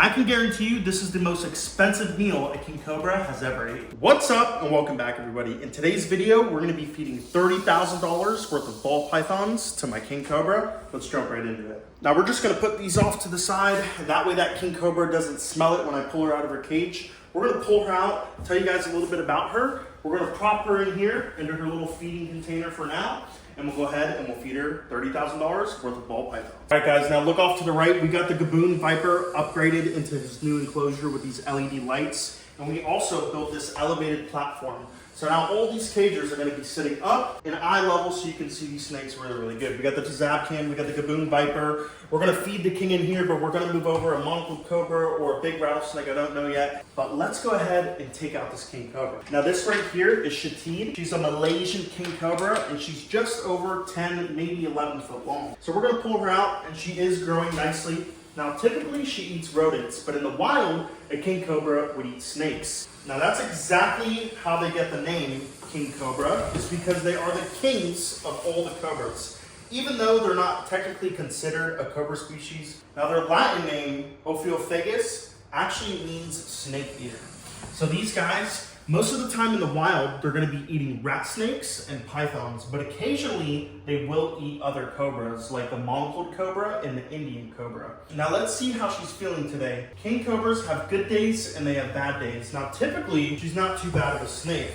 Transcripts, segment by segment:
I can guarantee you this is the most expensive meal a king cobra has ever eaten. What's up and welcome back everybody. In today's video, we're gonna be feeding $30,000 worth of ball pythons to my king cobra. Let's jump right into it. Now we're just gonna put these off to the side. That way that king cobra doesn't smell it when I pull her out of her cage. We're gonna pull her out, tell you guys a little bit about her. We're gonna prop her in here into her little feeding container for now. And we'll go ahead and we'll feed her $30,000 worth of ball pythons. All right guys, now look off to the right. We got the Gaboon Viper upgraded into his new enclosure with these LED lights. And we also built this elevated platform. So now all these cages are gonna be sitting up in eye level so you can see these snakes really, really good. We got the Zabcan, we got the Gaboon Viper. We're gonna feed the king in here, but we're gonna move over a monocled Cobra or a big rattlesnake, I don't know yet. But let's go ahead and take out this king cobra. Now this right here is Shatid. She's a Malaysian king cobra and she's just over 10, maybe 11 foot long. So we're gonna pull her out and she is growing nicely. Now typically she eats rodents, but in the wild, a king cobra would eat snakes. Now that's exactly how they get the name king cobra, is because they are the kings of all the cobras. Even though they're not technically considered a cobra species. Now their Latin name, Ophiophagus, actually means snake eater. So these guys, most of the time in the wild, they're gonna be eating rat snakes and pythons, but occasionally they will eat other cobras like the monocled cobra and the Indian cobra. Now let's see how she's feeling today. King cobras have good days and they have bad days. Now typically, she's not too bad of a snake.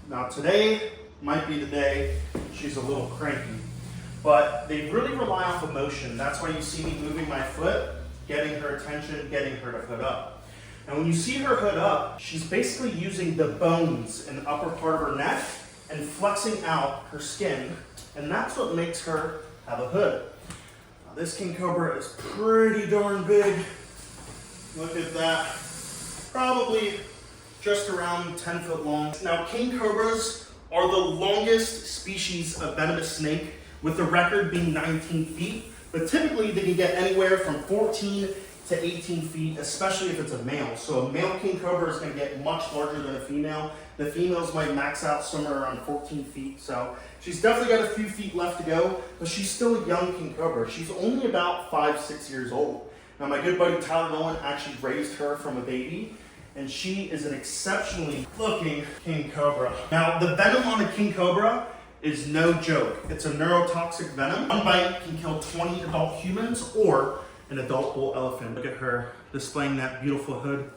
Now today might be the day she's a little cranky, but they really rely off emotion. That's why you see me moving my foot, getting her attention, getting her to hood up. And when you see her hood up, she's basically using the bones in the upper part of her neck and flexing out her skin. And that's what makes her have a hood. Now, this king cobra is pretty darn big. Look at that. Probably just around 10 foot long. Now, king cobras are the longest species of venomous snake, with the record being 19 feet. But typically, they can get anywhere from 14 to 18 feet, especially if it's a male. So a male king cobra is going to get much larger than a female. The females might max out somewhere around 14 feet. So she's definitely got a few feet left to go, but she's still a young king cobra. She's only about 5-6 years old. Now my good buddy Tyler Nolan actually raised her from a baby, and she is an exceptionally looking king cobra. Now the venom on a king cobra is no joke. It's a neurotoxic venom. One bite can kill 20 adult humans or an adult bull elephant. Look at her displaying that beautiful hood.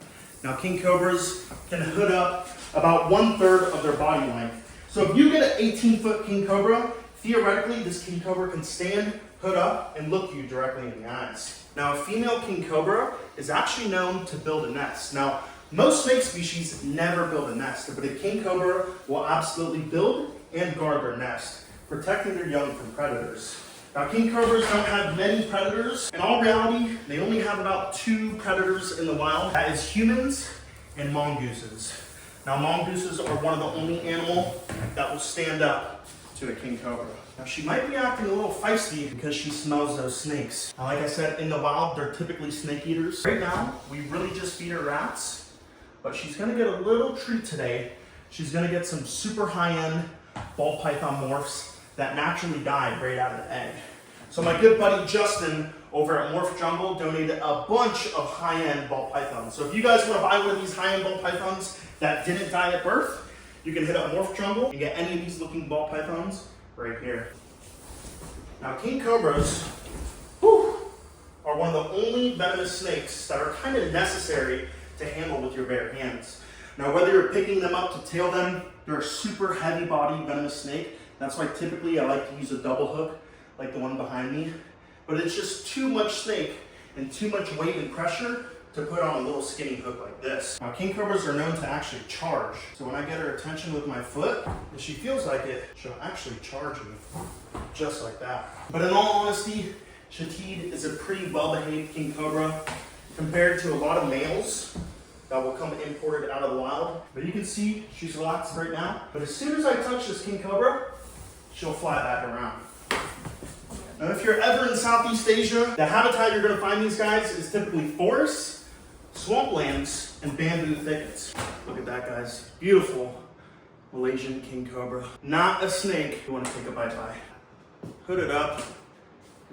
Now king cobras can hood up about 1/3 of their body length. So if you get an 18-foot king cobra, theoretically this king cobra can stand, hood up, and look you directly in the eyes. Now a female king cobra is actually known to build a nest. Now most snake species never build a nest, but a king cobra will absolutely build and guard their nest, protecting their young from predators. Now, king cobras don't have many predators. In all reality, they only have about 2 predators in the wild. That is humans and mongooses. Now, mongooses are one of the only animal that will stand up to a king cobra. Now, she might be acting a little feisty because she smells those snakes. Now, like I said, in the wild, they're typically snake eaters. Right now, we really just feed her rats, but she's gonna get a little treat today. She's gonna get some super high-end ball python morphs that naturally died right out of the egg. So my good buddy Justin over at Morph Jungle donated a bunch of high-end ball pythons. So if you guys want to buy one of these high-end ball pythons that didn't die at birth, you can hit up Morph Jungle and get any of these looking ball pythons right here. Now king cobras are one of the only venomous snakes that are kind of necessary to handle with your bare hands. Now whether you're picking them up to tail them, they're a super heavy body venomous snake. That's why typically I like to use a double hook like the one behind me. But it's just too much snake and too much weight and pressure to put on a little skinny hook like this. Now king cobras are known to actually charge. So when I get her attention with my foot, if she feels like it, she'll actually charge me just like that. But in all honesty, Shatid is a pretty well-behaved king cobra compared to a lot of males that will come imported out of the wild. But you can see she's relaxed right now. But as soon as I touch this king cobra, she'll fly back around. Now if you're ever in Southeast Asia, the habitat you're gonna find these guys is typically forests, swamplands, and bamboo thickets. Look at that, guys. Beautiful Malaysian king cobra. Not a snake you wanna take a bite by. Hood it up,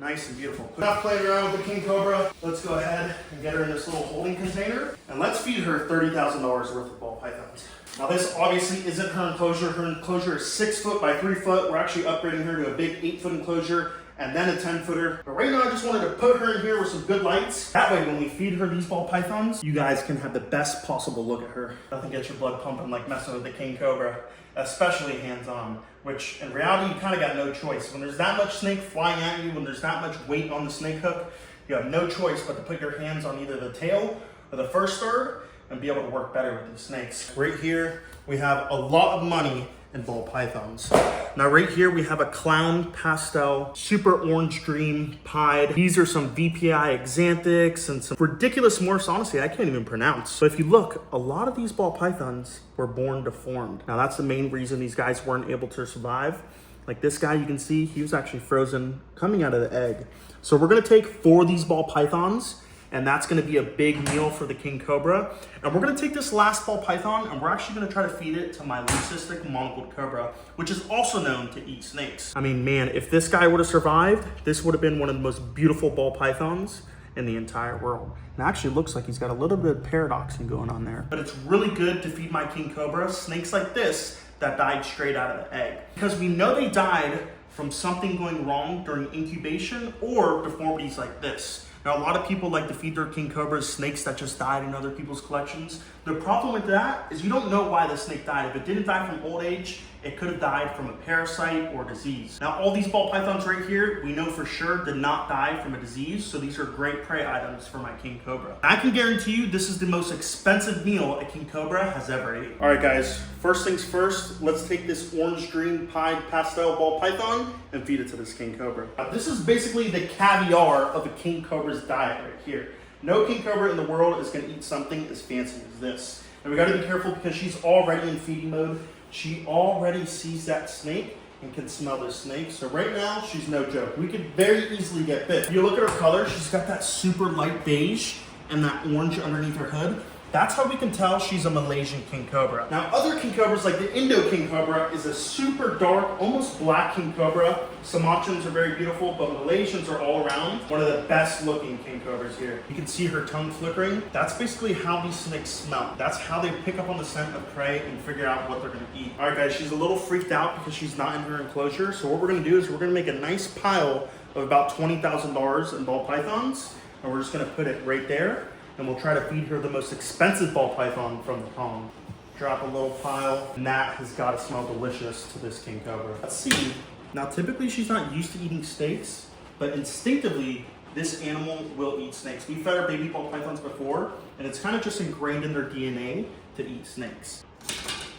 Nice and beautiful. Enough playing around with the king cobra. Let's go ahead and get her in this little holding container, and let's feed her $30,000 worth of ball pythons. Now this obviously isn't her enclosure. Her enclosure is 6 foot by 3 foot. We're actually upgrading her to a big 8-foot enclosure and then a 10-footer. But right now I just wanted to put her in here with some good lights. That way when we feed her these ball pythons, you guys can have the best possible look at her. Nothing gets your blood pumping like messing with the king cobra, especially hands-on, which in reality you kind of got no choice. When there's that much snake flying at you, when there's that much weight on the snake hook, you have no choice but to put your hands on either the tail or the first third and be able to work better with these snakes. Right here, we have a lot of money in ball pythons. Now right here, we have a clown pastel, super orange dream pied. These are some VPI exanthics and some ridiculous morphs, honestly, I can't even pronounce. But if you look, a lot of these ball pythons were born deformed. Now that's the main reason these guys weren't able to survive. Like this guy, you can see, he was actually frozen coming out of the egg. So we're gonna take 4 of these ball pythons, and that's gonna be a big meal for the king cobra. And we're gonna take this last ball python and we're actually gonna try to feed it to my leucistic monocled cobra, which is also known to eat snakes. I mean, man, if this guy would have survived, this would have been one of the most beautiful ball pythons in the entire world. And it actually looks like he's got a little bit of paradoxing going on there. But it's really good to feed my king cobra snakes like this that died straight out of the egg. Because we know they died from something going wrong during incubation or deformities like this. Now, a lot of people like to feed their king cobras snakes that just died in other people's collections. The problem with that is you don't know why the snake died. If it didn't die from old age, it could have died from a parasite or disease. Now, all these ball pythons right here, we know for sure did not die from a disease, so these are great prey items for my king cobra. I can guarantee you this is the most expensive meal a king cobra has ever eaten. All right, guys, first things first, let's take this orange dream pied pastel ball python and feed it to this king cobra. Now, this is basically the caviar of a king cobra's diet right here. No king cobra in the world is gonna eat something as fancy as this. And we gotta be careful because she's already in feeding mode. She already sees that snake and can smell this snake. So right now, she's no joke. We could very easily get bit. If you look at her color, she's got that super light beige and that orange underneath her hood. That's how we can tell she's a Malaysian king cobra. Now, other king cobras, like the Indo king cobra, is a super dark, almost black king cobra. Sumatrans are very beautiful, but Malaysians are all around one of the best looking king cobras here. You can see her tongue flickering. That's basically how these snakes smell. That's how they pick up on the scent of prey and figure out what they're gonna eat. All right, guys, she's a little freaked out because she's not in her enclosure. So what we're gonna do is we're gonna make a nice pile of about $20,000 in ball pythons, and we're just gonna put it right there. And we'll try to feed her the most expensive ball python from the pond. Drop a little pile, and that has got to smell delicious to this king cobra. Let's see. Now, typically she's not used to eating snakes, but instinctively, this animal will eat snakes. We fed our baby ball pythons before, and it's kind of just ingrained in their DNA to eat snakes.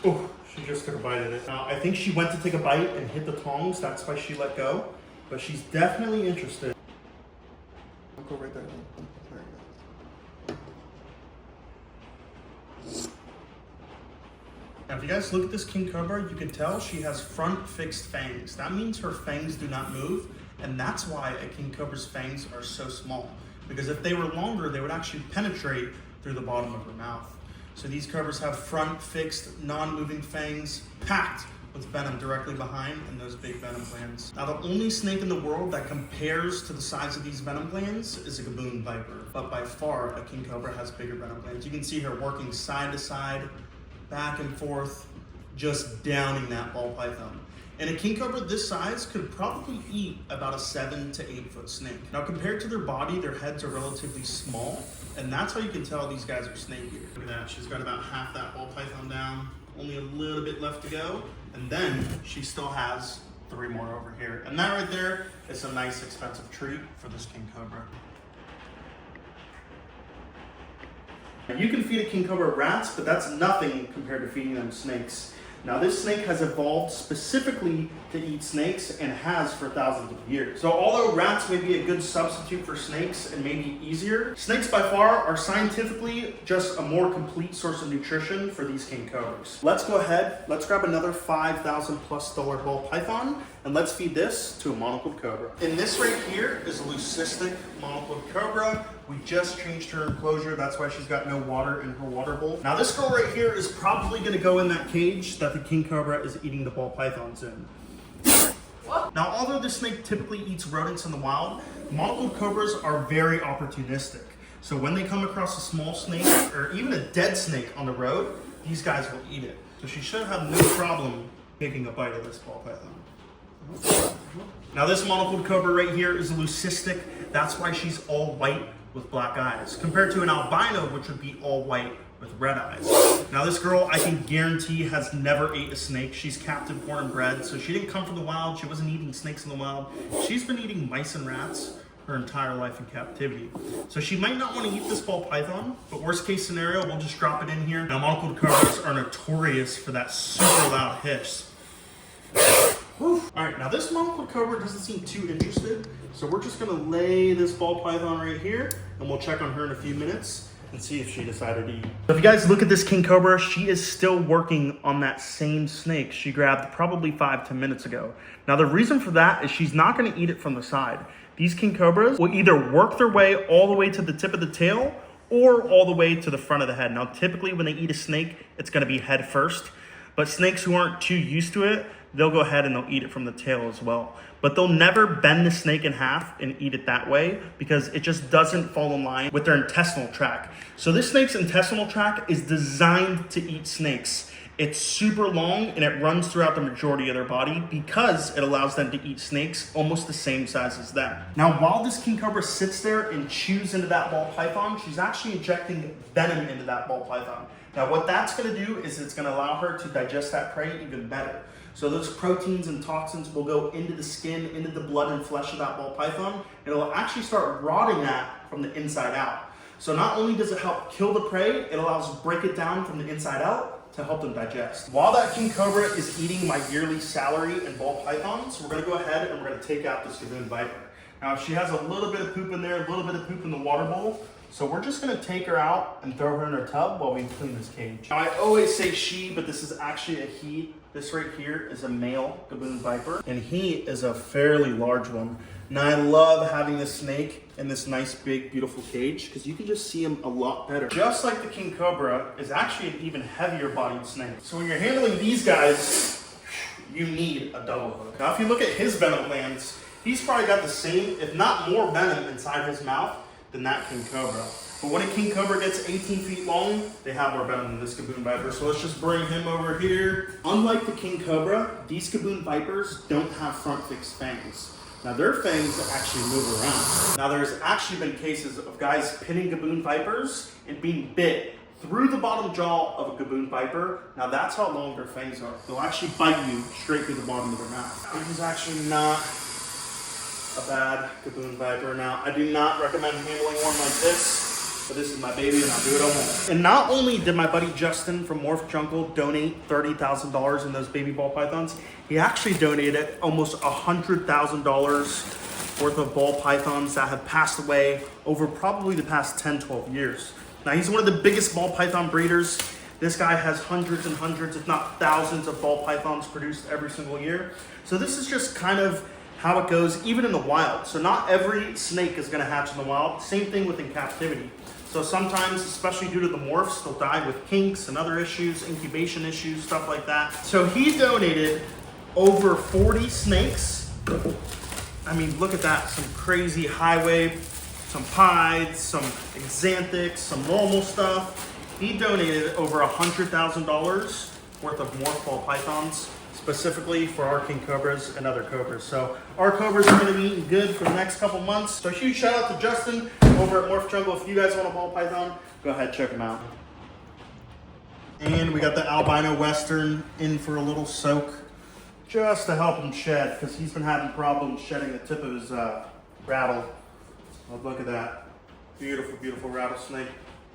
Oh, she just took a bite of it. Now, I think she went to take a bite and hit the tongs. That's why she let go, but she's definitely interested. I'll go right there. Now, if you guys look at this king cobra, you can tell she has front fixed fangs. That means her fangs do not move, and that's why a king cobra's fangs are so small. Because if they were longer, they would actually penetrate through the bottom of her mouth. So these cobras have front fixed, non-moving fangs packed with venom directly behind and those big venom glands. Now, the only snake in the world that compares to the size of these venom glands is a Gaboon viper. But by far, a king cobra has bigger venom glands. You can see her working side to side, back and forth, just downing that ball python. And a king cobra this size could probably eat about a 7 to 8 foot snake. Now, compared to their body, their heads are relatively small, and that's how you can tell these guys are snake eaters. Look at that, she's got about half that ball python down, only a little bit left to go, and then she still has 3 more over here. And that right there is a nice expensive treat for this king cobra. Now, you can feed a king cobra rats, but that's nothing compared to feeding them snakes. Now, this snake has evolved specifically to eat snakes and has for thousands of years. So although rats may be a good substitute for snakes and maybe easier, snakes by far are scientifically just a more complete source of nutrition for these king cobras. Let's go ahead, let's grab another $5,000+ ball python, and let's feed this to a monocled cobra. And this right here is a leucistic monocled cobra. We just changed her enclosure. That's why she's got no water in her water bowl. Now, this girl right here is probably gonna go in that cage that the king cobra is eating the ball pythons in. What? Now, although this snake typically eats rodents in the wild, monocled cobras are very opportunistic. So when they come across a small snake or even a dead snake on the road, these guys will eat it. So she should have no problem taking a bite of this ball python. Now this monocled cobra right here is a leucistic. That's why she's all white with black eyes, compared to an albino, which would be all white with red eyes. Now this girl, I can guarantee, has never ate a snake. She's captive born and bred, so she didn't come from the wild. She wasn't eating snakes in the wild. She's been eating mice and rats her entire life in captivity. So she might not want to eat this ball python, but worst case scenario, we'll just drop it in here. Now monocled cobras are notorious for that super loud hiss. All right, now this monocled cobra doesn't seem too interested, so we're just gonna lay this ball python right here, and we'll check on her in a few minutes and see if she decided to eat. So if you guys look at this king cobra, she is still working on that same snake she grabbed probably 5-10 minutes ago. Now the reason for that is she's not gonna eat it from the side. These king cobras will either work their way all the way to the tip of the tail or all the way to the front of the head. Now typically when they eat a snake, it's gonna be head first, but snakes who aren't too used to it, they'll go ahead and they'll eat it from the tail as well. But they'll never bend the snake in half and eat it that way because it just doesn't fall in line with their intestinal tract. So this snake's intestinal tract is designed to eat snakes. It's super long and it runs throughout the majority of their body because it allows them to eat snakes almost the same size as them. Now, while this king cobra sits there and chews into that ball python, she's actually injecting venom into that ball python. Now, what that's gonna do is it's gonna allow her to digest that prey even better. So those proteins and toxins will go into the skin, into the blood and flesh of that ball python, and it'll actually start rotting that from the inside out. So not only does it help kill the prey, it allows to break it down from the inside out to help them digest. While that king cobra is eating my yearly salary in ball pythons, we're gonna go ahead and we're gonna take out this Gaboon viper. Now she has a little bit of poop in there, a little bit of poop in the water bowl, so we're just gonna take her out and throw her in her tub while we clean this cage. Now I always say she, but this is actually a he. This right here is a male Gaboon viper, and he is a fairly large one. Now I love having this snake in this nice, big, beautiful cage because you can just see him a lot better. Just like the king cobra is actually an even heavier bodied snake. So when you're handling these guys, you need a double hook. Now if you look at his venom glands, he's probably got the same, if not more venom inside his mouth than that king cobra. But when a king cobra gets 18 feet long, they have more venom than this Gaboon viper. So let's just bring him over here. Unlike the king cobra, these Gaboon vipers don't have front fixed fangs. Now their fangs actually move around. Now there's actually been cases of guys pinning Gaboon vipers and being bit through the bottom jaw of a Gaboon viper. Now that's how long their fangs are. They'll actually bite you straight through the bottom of their mouth. This is actually not a bad Gaboon viper. Now I do not recommend handling one like this. But this is my baby and I'll do it all more. And not only did my buddy Justin from Morph Jungle donate $30,000 in those baby ball pythons, he actually donated almost $100,000 worth of ball pythons that have passed away over probably the past 10-12 years. Now he's one of the biggest ball python breeders. This guy has hundreds and hundreds, if not thousands of ball pythons produced every single year. So this is just kind of how it goes even in the wild. So not every snake is gonna hatch in the wild. Same thing with in captivity. So sometimes, especially due to the morphs, they'll die with kinks and other issues, incubation issues, stuff like that. So he donated over 40 snakes. I mean, look at that, some crazy highway, some pieds, some xanthics, some normal stuff. He donated over $100,000 worth of morph ball pythons, specifically for our king cobras and other cobras. So our cobras are gonna be eating good for the next couple months. So huge shout out to Justin over at Morph Jungle. If you guys want a ball python, go ahead, check him out. And we got the albino western in for a little soak just to help him shed because he's been having problems shedding the tip of his rattle. Oh, look at that. Beautiful, beautiful rattlesnake.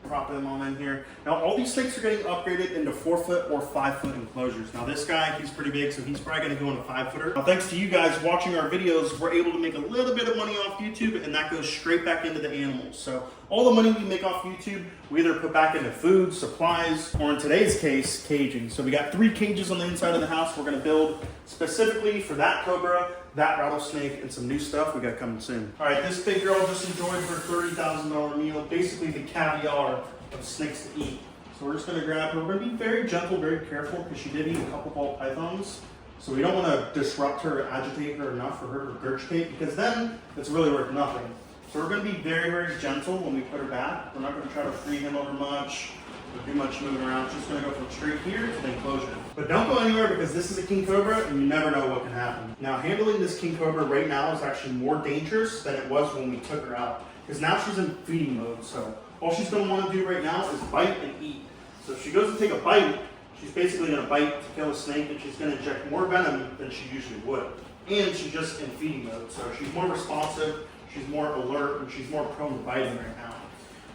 Prop them on in here. Now all these snakes are getting upgraded into 4-foot or 5-foot enclosures. Now this guy, he's pretty big, so he's probably gonna go in a 5-footer. Now thanks to you guys watching our videos, we're able to make a little bit of money off YouTube, and that goes straight back into the animals. So all the money we make off YouTube, we either put back into food, supplies, or in today's case, caging. So we got 3 cages on the inside of the house we're gonna build specifically for that cobra, that rattlesnake, and some new stuff we got coming soon. All right, this big girl just enjoyed her $30,000 meal, basically the caviar of snakes to eat. So we're just gonna grab her. We're gonna be very gentle, very careful, because she did eat a couple ball pythons. So we don't want to disrupt her or agitate her enough for her to regurgitate, because then it's really worth nothing. So we're going to be very, very gentle when we put her back. We're not going to try to free handle her much or do much moving around. She's going to go from straight here to the enclosure. But don't go anywhere, because this is a king cobra and you never know what can happen. Now, handling this king cobra right now is actually more dangerous than it was when we took her out, because now she's in feeding mode. So all she's going to want to do right now is bite and eat. So if she goes to take a bite, she's basically going to bite to kill a snake, and she's going to inject more venom than she usually would. And she's just in feeding mode, so she's more responsive, she's more alert, and she's more prone to biting right now.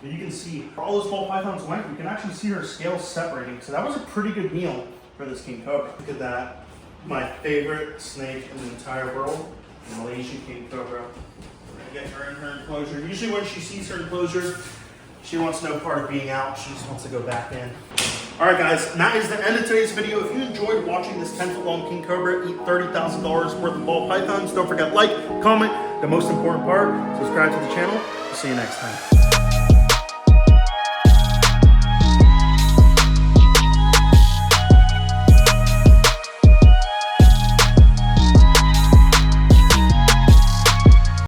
And you can see, for all those ball pythons went, you can actually see her scales separating. So that was a pretty good meal for this king cobra. Look at that. My favorite snake in the entire world, the Malaysian king cobra. We're going to get her in her enclosure. Usually when she sees her enclosure, she wants no part of being out. She just wants to go back in. All right, guys, and that is the end of today's video. If you enjoyed watching this 10-foot long king cobra eat $30,000 worth of ball pythons, don't forget like, comment, the most important part, subscribe to the channel. I'll see you next time.